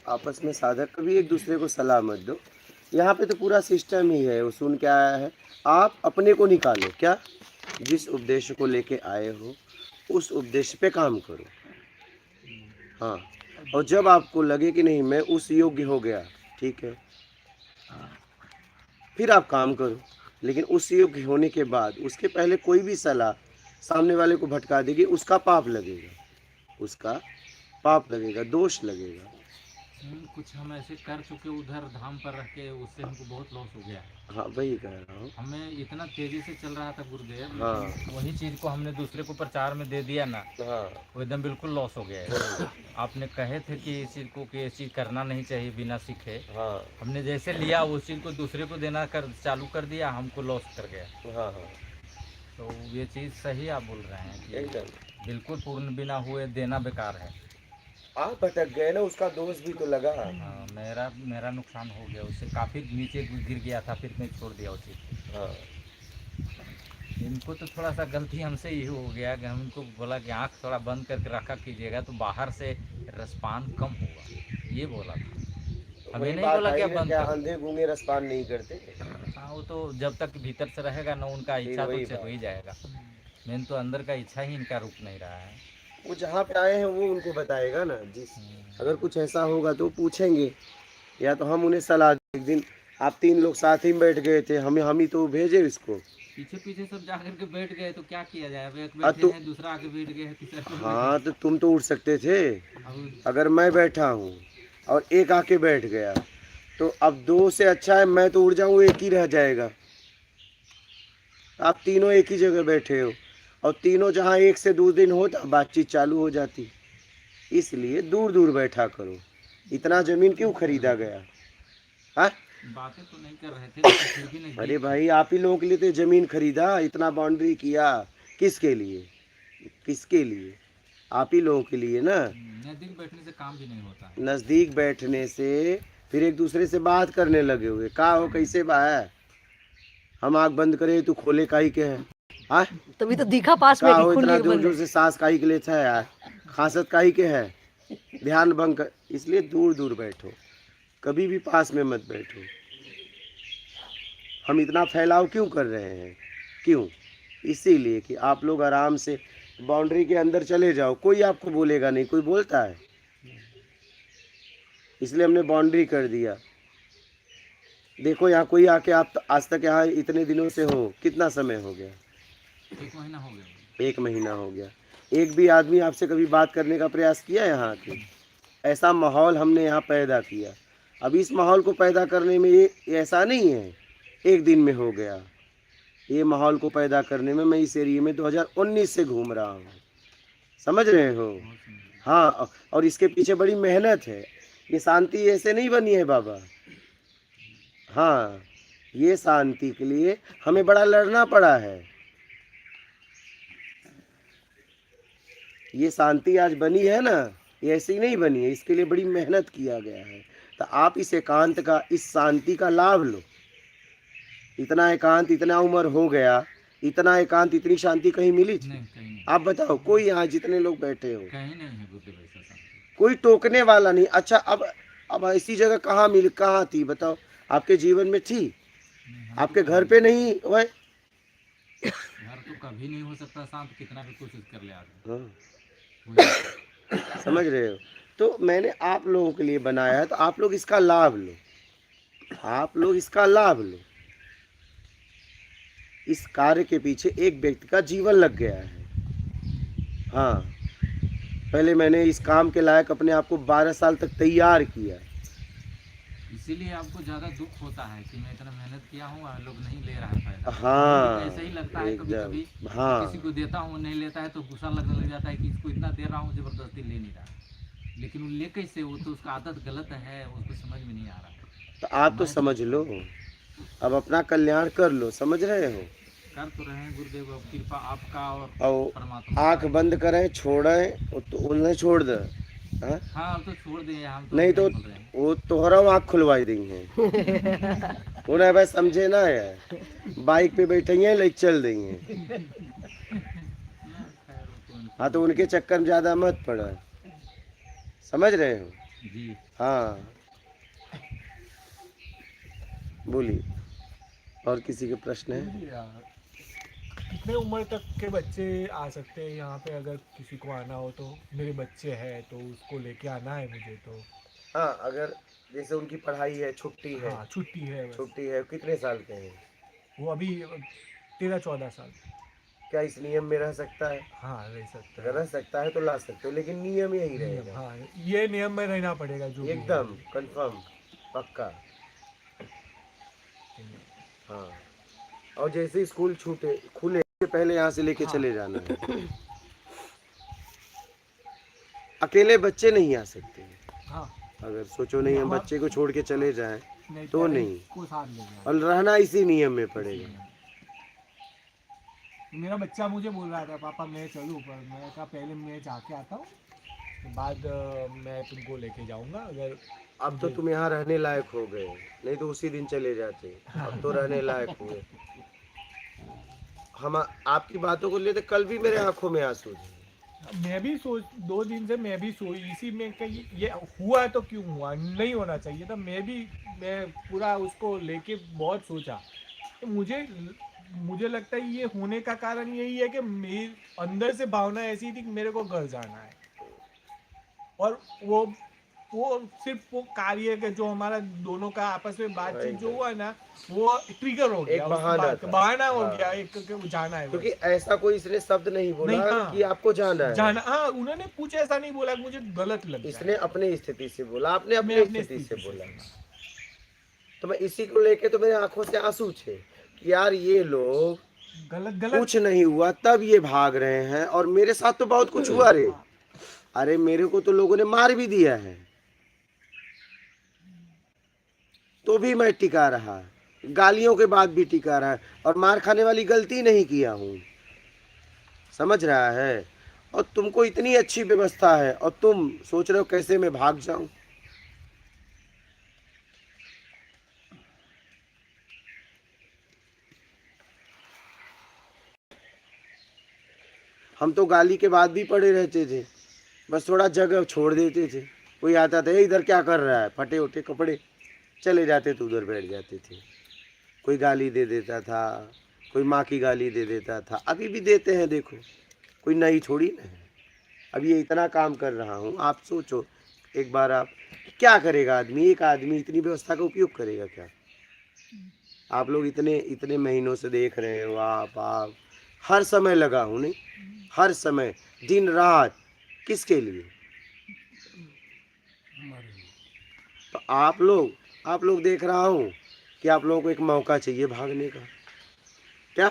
आपस में साधक कभी एक दूसरे को सलाह मत दो। यहाँ पे तो पूरा सिस्टम ही है, वो सुन के आया है। आप अपने को निकालो, क्या जिस उद्देश्य को लेके आए हो उस उद्देश्य पे काम करो। हाँ, और जब आपको लगे कि नहीं मैं उस योग्य हो गया, ठीक है, फिर आप काम करो। लेकिन उस योग्य होने के बाद उसके पहले कोई भी सलाह सामने वाले को भटका देगी, उसका पाप लगेगा, उसका पाप लगेगा, दोष लगेगा। कुछ हम ऐसे कर चुके उधर धाम पर रह के, उससे हमको बहुत लॉस हो गया है। हाँ वही कह रहा हूँ। हमें इतना तेजी से चल रहा था गुरुदेव, हाँ लेकिन वही चीज़ को हमने दूसरे को प्रचार में दे दिया ना, हाँ वो एकदम बिल्कुल लॉस हो गया है। आपने कहे थे कि इस चीज़ को कि ये चीज़ करना नहीं चाहिए बिना सीखे, हाँ हमने जैसे लिया उस चीज़ को दूसरे को देना कर चालू कर दिया, हमको लॉस कर गया। हाँ हाँ तो ये चीज़ सही आप बोल रहे हैं कि एकदम। बिल्कुल पूर्ण बिना हुए देना बेकार है। आप भटक गए ना, उसका दोष भी तो लगा। हाँ, मेरा नुकसान हो गया, उससे काफ़ी नीचे गिर गया था, फिर मैं छोड़ दिया उसी। हाँ इनको तो थोड़ा सा गलती हमसे ही हो गया कि हम इनको बोला कि आँख थोड़ा बंद करके रखा कीजिएगा तो बाहर से रसपान कम होगा, ये बोला था। हमें वही नहीं बात बोला कि आई आप ना, बंद क्या करो। अंधे गूंगे रसपान नहीं करते। हाँ, वो तो जब तक भीतर से रहेगा ना उनका फिर इच्छा तो वही हो ही बात, जाएगा। मेन तो अंदर का इच्छा ही इनका रुक नहीं रहा है। वो जहाँ पे आए हैं वो उनको बताएगा ना। जिस अगर कुछ ऐसा होगा तो पूछेंगे, या तो हम उन्हें सलाह दें। एक दिन आप 3 लोग साथ ही में बैठ गए थे, हम ही तो भेजे इसको। पीछे पीछे सब जा करके बैठ गए तो क्या किया जाए, अब एक हाँ बैठे तो, हैं, दूसरा आके बैठ गए हैं, तीसरा कोई बैठ हाँ तो तुम तो उठ सकते थे। अब अगर मैं बैठा हूँ और एक आके बैठ गया तो अब 2 से अच्छा है मैं तो उड़ जाऊँ, एक ही रह जाएगा। आप तीनों एक ही जगह बैठे हो और तीनों जहाँ एक से 2 दिन होता बातचीत चालू हो जाती। इसलिए दूर दूर बैठा करो। इतना जमीन क्यों खरीदा गया? हाँ, बातें तो नहीं कर रहे थे लेकिन फिर भी अरे नज़दीक थे। भाई आप ही लोगों के लिए तो जमीन खरीदा, इतना बाउंड्री किया, किसके लिए? किसके लिए? आप ही लोगों के लिए ना। नज़दीक बैठने से काम भी नहीं होता है। नज़दीक बैठने से फिर एक दूसरे से बात करने लगे हुए, का हो कैसे बा है, हम आँख बंद करे तू खोले काई के है? हाँ, तभी तो दिखा पास में का कि हो खुल इतना के जोर बंद जोर है। से सांस काई के लेता है यार, खांसत काई के है, ध्यान भंग कर। इसलिए दूर दूर बैठो, कभी भी पास में मत बैठो। हम इतना फैलाव क्यों कर रहे हैं? क्यों? इसीलिए कि आप लोग आराम से बाउंड्री के अंदर चले जाओ, कोई आपको बोलेगा नहीं। कोई बोलता है? इसलिए हमने बाउंड्री कर दिया। देखो यहाँ कोई आके, आप आज तक यहाँ इतने दिनों से हो, कितना समय हो गया? 1 महीना हो गया। 1 महीना हो गया। एक भी आदमी आपसे कभी बात करने का प्रयास किया यहाँ आके? ऐसा माहौल हमने यहाँ पैदा किया। अब इस माहौल को पैदा करने में ये ऐसा नहीं है एक दिन में हो गया। ये माहौल को पैदा करने में मैं इस एरिया में 2019 से घूम रहा हूँ, समझ रहे हो? हाँ, और इसके पीछे बड़ी मेहनत है। ये शांति ऐसे नहीं बनी है बाबा। हाँ, ये शांति के लिए हमें बड़ा लड़ना पड़ा है। ये शांति आज बनी है ना, ये ऐसे ही नहीं बनी है, इसके लिए बड़ी मेहनत किया गया है। तो आप इस एकांत का, इस शांति का लाभ लो। इतना एकांत, इतना उम्र हो गया, इतना एकांत, इतनी शांति कहीं मिली थी? नहीं, कहीं नहीं। आप बताओ, कोई यहाँ जितने लोग बैठे हो, कहीं नहीं है गुरुदेव ऐसा शांति। कोई टोकने वाला नहीं। अच्छा, अब ऐसी जगह कहाँ मिली, कहाँ थी बताओ? आपके जीवन में थी? हम आपके तो घर पे नहीं हुए? घर तो कभी नहीं हो सकता शांत, कितना भी कोशिश कर ले आदमी। हाँ, वही समझ रहे हो? तो मैंने आप लोगों के लिए बनाया है, तो आप लोग इसका लाभ लो। आप लोग इसका लाभ लो। इस कार्य के पीछे एक व्यक्ति का जीवन लग गया है। हाँ, पहले मैंने इस काम के लायक अपने आप को 12 साल तक तैयार किया। इसीलिए आपको ज़्यादा दुख होता है कि मैं इतना मेहनत किया हूँ और लोग नहीं ले रहा है फायदा। हाँ, ऐसा ही लगता है कभी कभी। एकदम। हाँ, किसी को देता हूँ नहीं लेता है तो गुस्सा लगने लग जाता है कि इसको इतना दे रहा हूँ ज़बरदस्ती ले नहीं रहा, लेकिन वो ले कैसे, वो तो उसका आदत गलत है, उसको समझ में नहीं आ रहा। तो आप तो समझ लो, अब अपना कल्याण कर लो, समझ रहे हो? कर तो रहे हैं गुरुदेव, अब कृपा आपका और और परमात्मा आँख का। बंद करें, छोड़ें, तो उन्हें छोड़ दे। हाँ? हाँ, अब तो छोड़ दिए हम तो नहीं तो बोल रहे हैं। वो तोहरा आँख खुलवाई देंगे। उन्हें बस समझे ना है, बाइक पे बैठेंगे लेके चल देंगे। खैर, वो तो उनकी हाँ, तो उनके चक्कर में ज़्यादा मत पड़ा, समझ रहे हो? जी। हाँ, बोलिए, और किसी के प्रश्न है? जी यार, कितने उम्र तक के बच्चे आ सकते हैं यहाँ पे, अगर किसी को आना हो तो? मेरे बच्चे हैं तो उसको लेके आना है मुझे तो। हाँ, अगर जैसे उनकी पढ़ाई है, हाँ, छुट्टी है बस। छुट्टी है, कितने साल के हैं? वो अभी 13-14 साल। क्या इस नियम में रह सकता है? हाँ, रह सकता अगर है। रह सकता है तो ला सकते हो, लेकिन नियम यही नियम, रहेगा। हाँ, ये नियम में रहना पड़ेगा जो भी है। एकदम कंफर्म, पक्का। हाँ, और जैसे ही स्कूल छूटे खुले उससे पहले यहाँ से लेके हाँ। चले जाना है। अकेले बच्चे नहीं आ सकते। हाँ, अगर सोचो नहीं हम बच्चे को छोड़ के चले जाएं तो parents नहीं, को साथ ले जाना। और रहना इसी नियम में पड़ेगा। मेरा बच्चा मुझे बोल रहा था, पापा मैं चलूँ, पर मैं कहा पहले मैं जाके आता हूँ, उसके बाद मैं तुमको लेके जाऊँगा। अगर अब तो तुम यहाँ रहने लायक हो गए, नहीं तो उसी दिन चले जाते। अब तो रहने लायक हुए। हम आपकी बातों को लेते, कल भी मेरे आंखों में आंसू थे। मैं भी सोच 2 दिन से मैं भी सोई इसी में कि ये हुआ तो क्यों हुआ, नहीं होना चाहिए था। मैं पूरा उसको लेके बहुत सोचा। तो मुझे लगता है ये होने का कारण यही है कि मेरे अंदर से भावना ऐसी थी कि मेरे को घर जाना है, और वो सिर्फ वो कार्य के जो हमारा दोनों का आपस में बातचीत जो हुआ ना, वो ट्रिगर हो गया, एक बहाना था। बहाना हो हाँ। गया एक कि जाना है क्योंकि बस। ऐसा कोई इसने शब्द नहीं बोला नहीं, हाँ, कि आपको जाना है। जाना, हाँ, उन्होंने कुछ ऐसा नहीं बोला कि मुझे गलत लग जाए। इसने अपनी स्थिति से बोला, आपने मैं अपनी अपने स्थिति से स्थिति से बोला। बोला। तो मैं इसी को लेके तो मेरे आंखों से आंसू थे कि यार ये लोग गलत कुछ नहीं हुआ तब ये भाग रहे हैं, और मेरे साथ तो बहुत कुछ हुआ रे। अरे मेरे को तो लोगों ने मार भी दिया है, तो भी मैं टिका रहा, गालियों के बाद भी टिका रहा, और मार खाने वाली गलती नहीं किया हूँ, समझ रहा है। और तुमको इतनी अच्छी व्यवस्था है और तुम सोच रहे हो कैसे मैं भाग जाऊं। हम तो गाली के बाद भी पड़े रहते थे, बस थोड़ा जगह छोड़ देते थे। कोई आता था, इधर क्या कर रहा है, फटे उठे कपड़े, चले जाते तो उधर बैठ जाते थे। कोई गाली दे देता था, कोई माँ की गाली दे देता था, अभी भी देते हैं, देखो कोई नई थोड़ी ना है। अब ये इतना काम कर रहा हूँ, आप सोचो एक बार, आप क्या करेगा आदमी, एक आदमी इतनी व्यवस्था का उपयोग करेगा क्या? आप लोग इतने इतने महीनों से देख रहे हो, आप हर समय लगा हूँ, नहीं हर समय, दिन रात, किसके लिए? तो आप लोग देख रहा हूँ कि आप लोगों को एक मौका चाहिए भागने का। क्या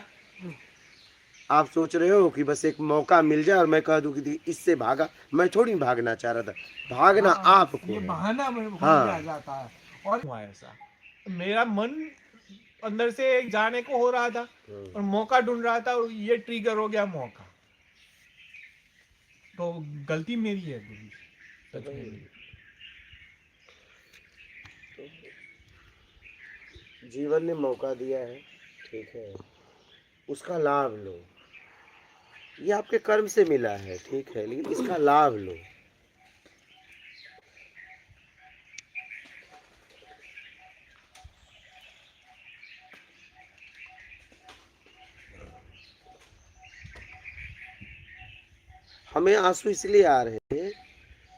आप सोच रहे हो कि बस एक मौका मिल जाए और मैं कह दूं कि इससे भागा? मैं थोड़ी भागना चाह रहा था, भागना आपको ये है। बहाना में हाँ। आ जाता है। और हुआ ऐसा, मेरा मन अंदर से जाने को हो रहा था और मौका ढूंढ रहा था, और ये ट्रिगर हो गया मौका। तो गलती मेरी है पूरी, सच में। जीवन ने मौका दिया है, ठीक है, उसका लाभ लो। ये आपके कर्म से मिला है, ठीक है, लेकिन इसका लाभ लो। हमें आंसू इसलिए आ रहे हैं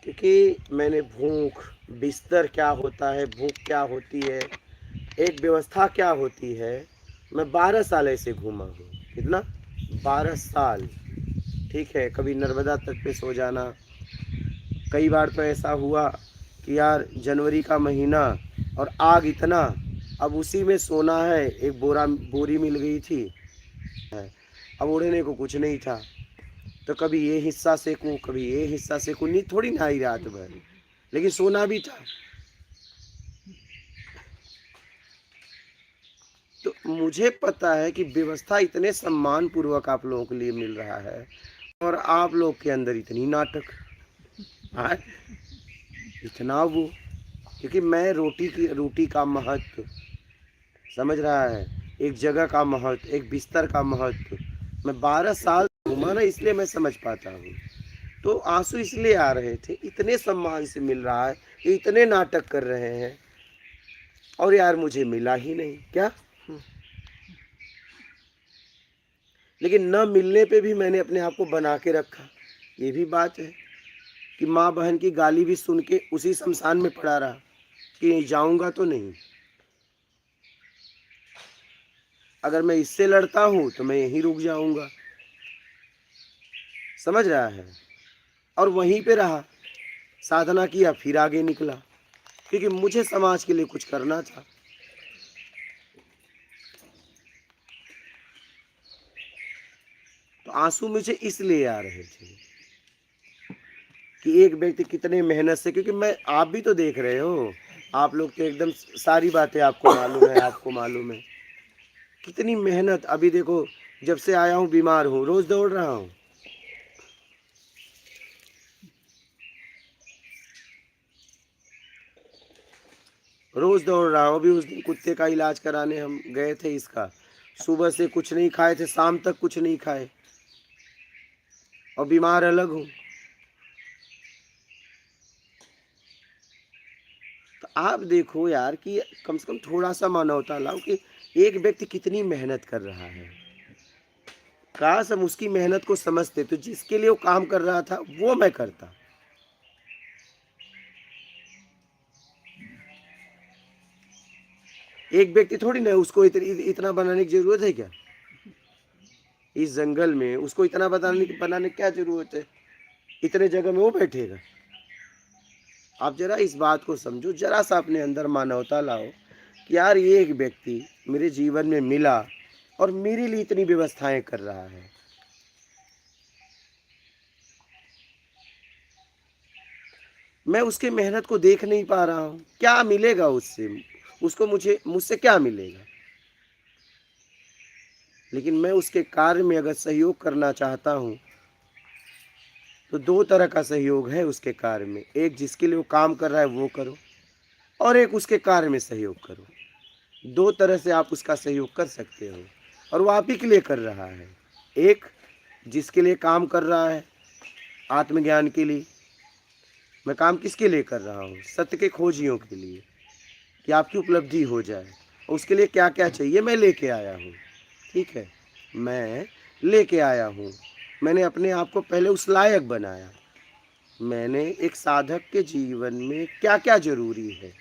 क्योंकि मैंने भूख, बिस्तर क्या होता है, भूख क्या होती है, एक व्यवस्था क्या होती है, मैं 12 साल ऐसे घूमा हूँ। कितना? 12 साल, ठीक है। कभी नर्मदा तट पे सो जाना, कई बार तो ऐसा हुआ कि यार जनवरी का महीना और आग इतना, अब उसी में सोना है। एक बोरी मिल गई थी, अब ओढ़ने को कुछ नहीं था, तो कभी ये हिस्सा सेकूं, कभी ये हिस्सा सेकूं, नींद थोड़ी ना आई रात भर, लेकिन सोना भी था। तो मुझे पता है कि व्यवस्था इतने सम्मान पूर्वक आप लोगों के लिए मिल रहा है, और आप लोग के अंदर इतनी नाटक, हाँ, इतना वो, क्योंकि मैं रोटी का महत्व समझ रहा है, एक जगह का महत्व, एक बिस्तर का महत्व, मैं 12 साल घूमा ना, इसलिए मैं समझ पाता हूँ। तो आंसू इसलिए आ रहे थे, इतने सम्मान से मिल रहा है, इतने नाटक कर रहे हैं और यार मुझे मिला ही नहीं क्या। लेकिन न मिलने पे भी मैंने अपने आप को बना के रखा। ये भी बात है कि माँ बहन की गाली भी सुन के उसी शमशान में पड़ा रहा कि जाऊंगा तो नहीं। अगर मैं इससे लड़ता हूं तो मैं यहीं रुक जाऊंगा, समझ रहा है। और वहीं पे रहा, साधना किया, फिर आगे निकला, क्योंकि मुझे समाज के लिए कुछ करना था। तो आंसू मुझे इसलिए आ रहे थे कि एक व्यक्ति कितने मेहनत से, क्योंकि मैं, आप भी तो देख रहे हो, आप लोग तो एकदम सारी बातें आपको मालूम है, आपको मालूम है कितनी मेहनत। अभी देखो, जब से आया हूँ बीमार हूँ, रोज दौड़ रहा हूँ। रोज दौड़ रहा हूँ। अभी उस दिन कुत्ते का इलाज कराने हम गए थे, इसका सुबह से कुछ नहीं खाए थे, शाम तक कुछ नहीं खाए, और बीमार अलग हूँ। तो आप देखो यार कि कम से कम थोड़ा सा मानवता लाओ कि एक व्यक्ति कितनी मेहनत कर रहा है। काश हम उसकी मेहनत को समझते तो जिसके लिए वो काम कर रहा था वो मैं करता। एक व्यक्ति थोड़ी ना, उसको इतना बनाने की जरूरत है क्या। इस जंगल में उसको इतना बनाने की क्या जरूरत है, इतने जगह में वो बैठेगा। आप जरा इस बात को समझो, जरा सा अपने अंदर मानवता लाओ कि यार ये एक व्यक्ति मेरे जीवन में मिला और मेरे लिए इतनी व्यवस्थाएं कर रहा है। मैं उसके मेहनत को देख नहीं पा रहा हूँ, क्या मिलेगा उससे, उसको मुझसे क्या मिलेगा। लेकिन मैं उसके कार्य में अगर सहयोग करना चाहता हूँ तो दो तरह का सहयोग है उसके कार्य में। एक जिसके लिए वो काम कर रहा है वो करो, और एक उसके कार्य में सहयोग करो। दो तरह से आप उसका सहयोग कर सकते हो, और वो आप ही के लिए कर रहा है। एक जिसके लिए काम कर रहा है, आत्मज्ञान के लिए। मैं काम किसके लिए कर रहा हूँ, सत्य के खोजियों के लिए, कि आपकी उपलब्धि हो जाए। उसके लिए क्या क्या चाहिए मैं लेके आया हूँ, ठीक है, मैं लेके आया हूँ। मैंने अपने आप को पहले उस लायक बनाया। मैंने एक साधक के जीवन में क्या क्या जरूरी है,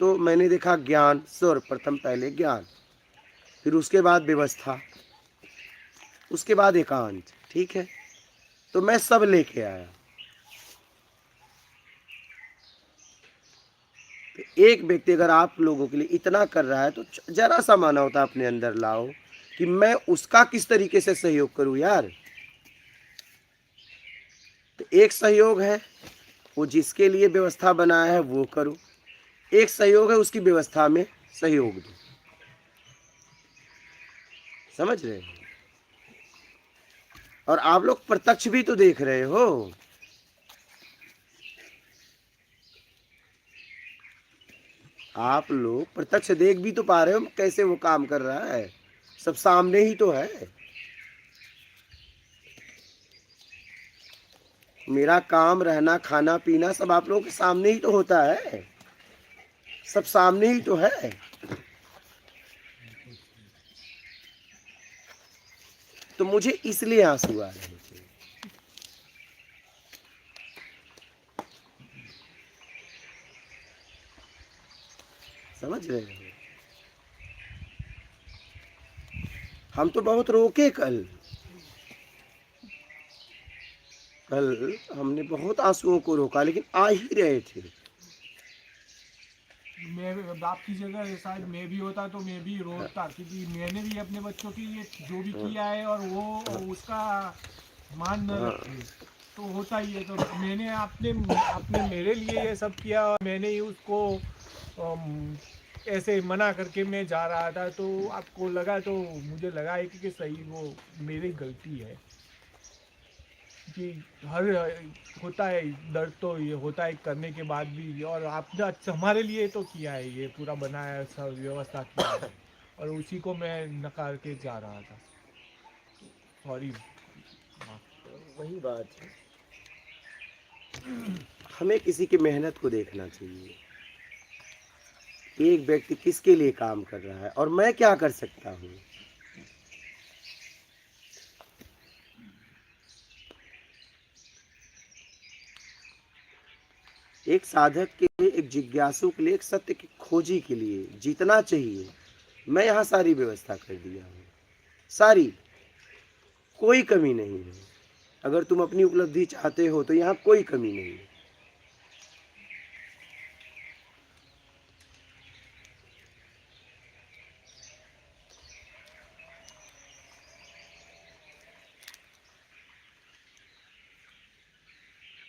तो मैंने देखा ज्ञान, सर्वप्रथम पहले ज्ञान, फिर उसके बाद व्यवस्था, उसके बाद एकांत, ठीक है। तो मैं सब लेके आया। तो एक व्यक्ति अगर आप लोगों के लिए इतना कर रहा है तो जरा सा मानवता अपने अंदर लाओ कि मैं उसका किस तरीके से सहयोग करूं यार। तो एक सहयोग है वो जिसके लिए व्यवस्था बनाया है वो करो, एक सहयोग है उसकी व्यवस्था में सहयोग दो। समझ रहे हो। और आप लोग प्रत्यक्ष भी तो देख रहे हो। आप लोग प्रत्यक्ष देख भी तो पा रहे हो कैसे वो काम कर रहा है, सब सामने ही तो है। मेरा काम, रहना, खाना पीना सब आप लोगों के सामने ही तो होता है, सब सामने ही तो है। तो मुझे इसलिए आंसू आ रहे थे। समझ रहे हो। हम तो बहुत रोके कल हमने बहुत आंसुओं को रोका, लेकिन आ ही रहे थे। मैं आपकी जगह शायद मैं भी होता तो मैं भी रोता, क्योंकि मैंने भी अपने बच्चों के लिए जो भी किया है और वो उसका मान न हाँ, रखे तो होता ही है। तो मैंने अपने अपने मेरे लिए ये सब किया और मैंने ही उसको ऐसे मना करके मैं जा रहा था, तो आपको लगा, तो मुझे लगा है कि सही वो मेरी गलती है कि हर होता है दर्द, तो ये होता है करने के बाद भी। और आपने अच्छा हमारे लिए तो किया है, ये पूरा बनाया, सब व्यवस्था किया है, और उसी को मैं नकार के जा रहा था। सॉरी। वही बात है। हमें किसी की मेहनत को देखना चाहिए। एक व्यक्ति किसके लिए काम कर रहा है और मैं क्या कर सकता हूँ। एक साधक के लिए, एक जिज्ञासु के लिए, एक सत्य की खोजी के लिए जितना चाहिए, मैं यहाँ सारी व्यवस्था कर दिया हूँ। सारी, कोई कमी नहीं है। अगर तुम अपनी उपलब्धि चाहते हो तो यहाँ कोई कमी नहीं है।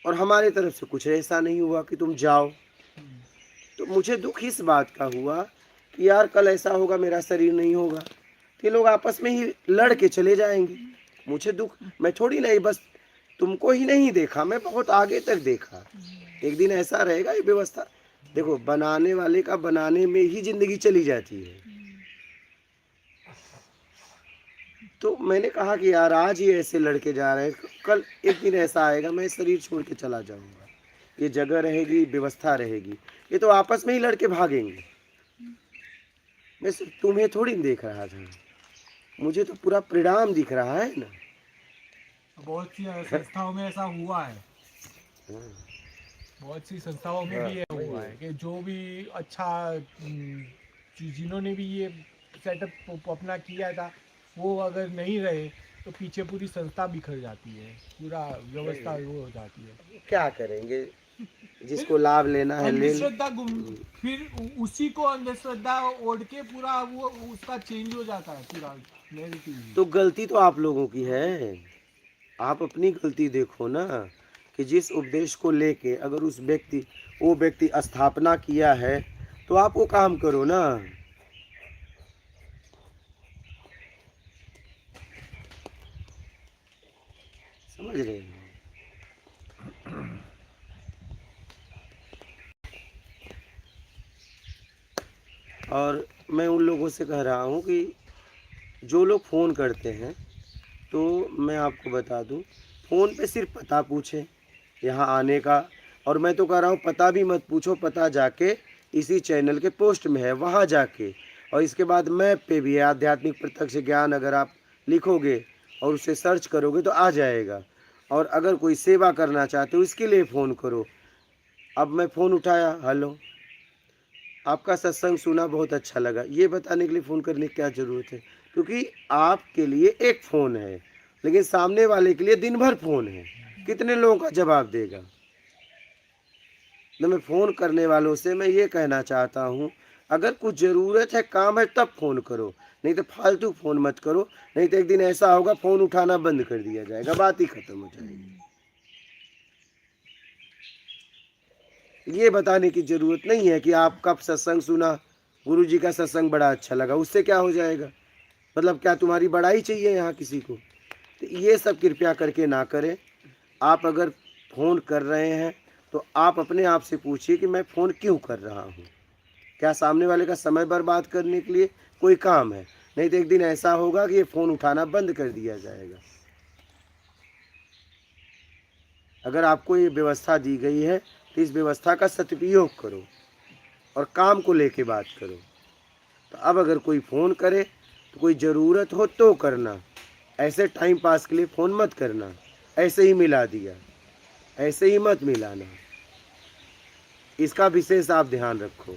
और हमारे तरफ से कुछ ऐसा नहीं हुआ कि तुम जाओ। तो मुझे दुख इस बात का हुआ कि यार कल ऐसा होगा मेरा शरीर नहीं होगा, तो ये लोग आपस में ही लड़ के चले जाएंगे। मुझे दुख, मैं थोड़ी नहीं बस तुमको ही नहीं देखा, मैं बहुत आगे तक देखा। एक दिन ऐसा रहेगा ये व्यवस्था। देखो, बनाने वाले का बनाने में ही जिंदगी चली जाती है। तो मैंने कहा कि यार आज ही ऐसे लड़के जा रहे हैं, कल एक दिन ऐसा आएगा मैं शरीर छोड़ के चला जाऊंगा। ये जगह रहेगी, व्यवस्था रहेगी, ये तो आपस में ही लड़के भागेंगे। मैं सिर्फ तुम्हें थोड़ी देख रहा था, मुझे तो पूरा परिणाम दिख रहा है ना। बहुत सी संस्थाओं में ऐसा हुआ है, बहुत सी संस्थाओं में भी ये हुआ है कि जो भी अच्छा जिन्होंने भी ये सेटअप अपना किया था वो अगर नहीं रहे तो पीछे पूरी संस्था बिखर जाती है, पूरा व्यवस्था वो हो जाती है। क्या करेंगे, जिसको लाभ लेना है ले। अंधश्रद्धा फिर उसी को अंधश्रद्धा ओढ़ के पूरा वो उसका चेंज हो जाता है पूरा नैरेटिव। तो गलती तो आप लोगों की है। आप अपनी गलती देखो ना, कि जिस उपदेश को लेके अगर वो व्यक्ति स्थापना किया है तो आप वो काम करो ना। समझ रहे हैं। और मैं उन लोगों से कह रहा हूँ कि जो लोग फ़ोन करते हैं, तो मैं आपको बता दूँ, फ़ोन पे सिर्फ पता पूछें यहाँ आने का। और मैं तो कह रहा हूँ पता भी मत पूछो, पता जाके इसी चैनल के पोस्ट में है, वहाँ जाके। और इसके बाद मैप पे भी है, आध्यात्मिक प्रत्यक्ष ज्ञान अगर आप लिखोगे और उसे सर्च करोगे तो आ जाएगा। और अगर कोई सेवा करना चाहते हो इसके लिए फ़ोन करो। अब मैं फ़ोन उठाया, हेलो, आपका सत्संग सुना, बहुत अच्छा लगा, ये बताने के लिए फ़ोन करने की क्या ज़रूरत है। क्योंकि आपके लिए एक फ़ोन है, लेकिन सामने वाले के लिए दिन भर फ़ोन है। कितने लोगों का जवाब देगा। तो मैं फ़ोन करने वालों से मैं ये कहना चाहता हूँ, अगर कुछ ज़रूरत है, काम है, तब फ़ोन करो, नहीं तो फालतू फ़ोन मत करो। नहीं तो एक दिन ऐसा होगा फ़ोन उठाना बंद कर दिया जाएगा, बात ही ख़त्म हो जाएगी। ये बताने की ज़रूरत नहीं है कि आपका सत्संग सुना, गुरुजी का सत्संग बड़ा अच्छा लगा, उससे क्या हो जाएगा। मतलब क्या तुम्हारी बड़ाई चाहिए यहाँ किसी को। तो ये सब कृपया करके ना करें। आप अगर फ़ोन कर रहे हैं तो आप अपने आप से पूछिए कि मैं फ़ोन क्यों कर रहा हूँ। क्या सामने वाले का समय बर्बाद करने के लिए कोई काम है। नहीं तो एक दिन ऐसा होगा कि ये फ़ोन उठाना बंद कर दिया जाएगा। अगर आपको ये व्यवस्था दी गई है तो इस व्यवस्था का सदुपयोग करो और काम को लेके बात करो। तो अब अगर कोई फ़ोन करे तो कोई ज़रूरत हो तो करना, ऐसे टाइम पास के लिए फ़ोन मत करना। ऐसे ही मिला दिया, ऐसे ही मत मिलाना। इसका विशेष आप ध्यान रखो।